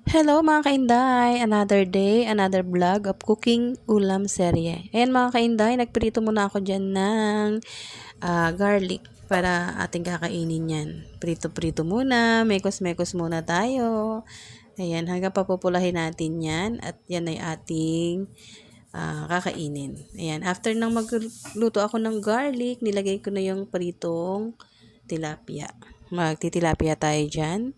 Hello mga kainday! Another day, another vlog of cooking ulam serye. Ayan mga kainday, nagprito muna ako dyan ng garlic para ating kakainin yan. Prito-prito muna, mekos-mekos muna tayo. Ayan, hanggang papupulahin natin yan at yan ay ating kakainin. Ayan, after nang magluto ako ng garlic, nilagay ko na yung pritong tilapia. Magtitilapia tayo dyan.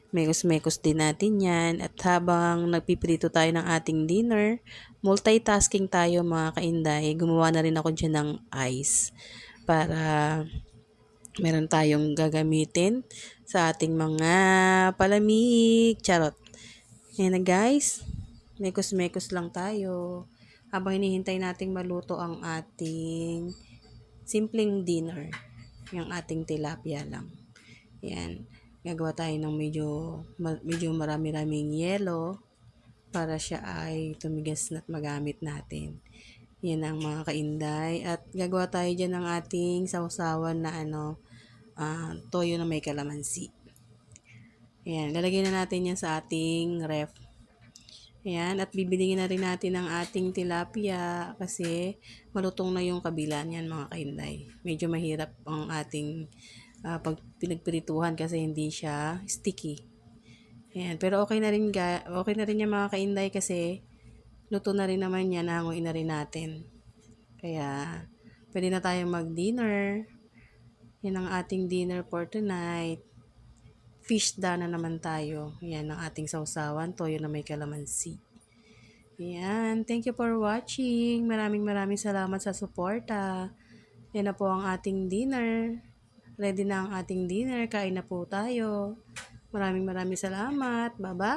Mekos-mekos din natin yan. At habang nagpiprito tayo ng ating dinner, multitasking tayo mga kainday. Gumawa na rin ako dyan ng ice para meron tayong gagamitin sa ating mga palamig. Charot. Yan na guys. Mekos-mekos lang tayo. Habang hinihintay nating maluto ang ating simpleng dinner. Yung ating tilapia lang. Yan. Gagawa tayo ng medyo marami-raming yelo para siya ay tumigas at magamit natin. Yan ang mga kainday. At gagawa tayo dyan ng ating sausawan na toyo na may kalamansi. Ayan, lalagay na natin yan sa ating ref. Ayan, at bibilingin na rin natin ang ating tilapia kasi malutong na yung kabila niyan mga kainday. Medyo mahirap ang ating pag pinagpirituhan kasi hindi siya sticky. Ayan, pero okay na rin yung mga kainday kasi luto na rin naman yan, hanguin na rin natin. Kaya pwede na tayong mag-dinner. Yan ang ating dinner for tonight. Fish na naman tayo. Yan ang ating sausawan, toyo na may kalamansi. Ayan, thank you for watching. Maraming salamat sa suporta. Yan na po ang ating dinner. Ready na ang ating dinner. Kain na po tayo. Maraming salamat. Bye-bye.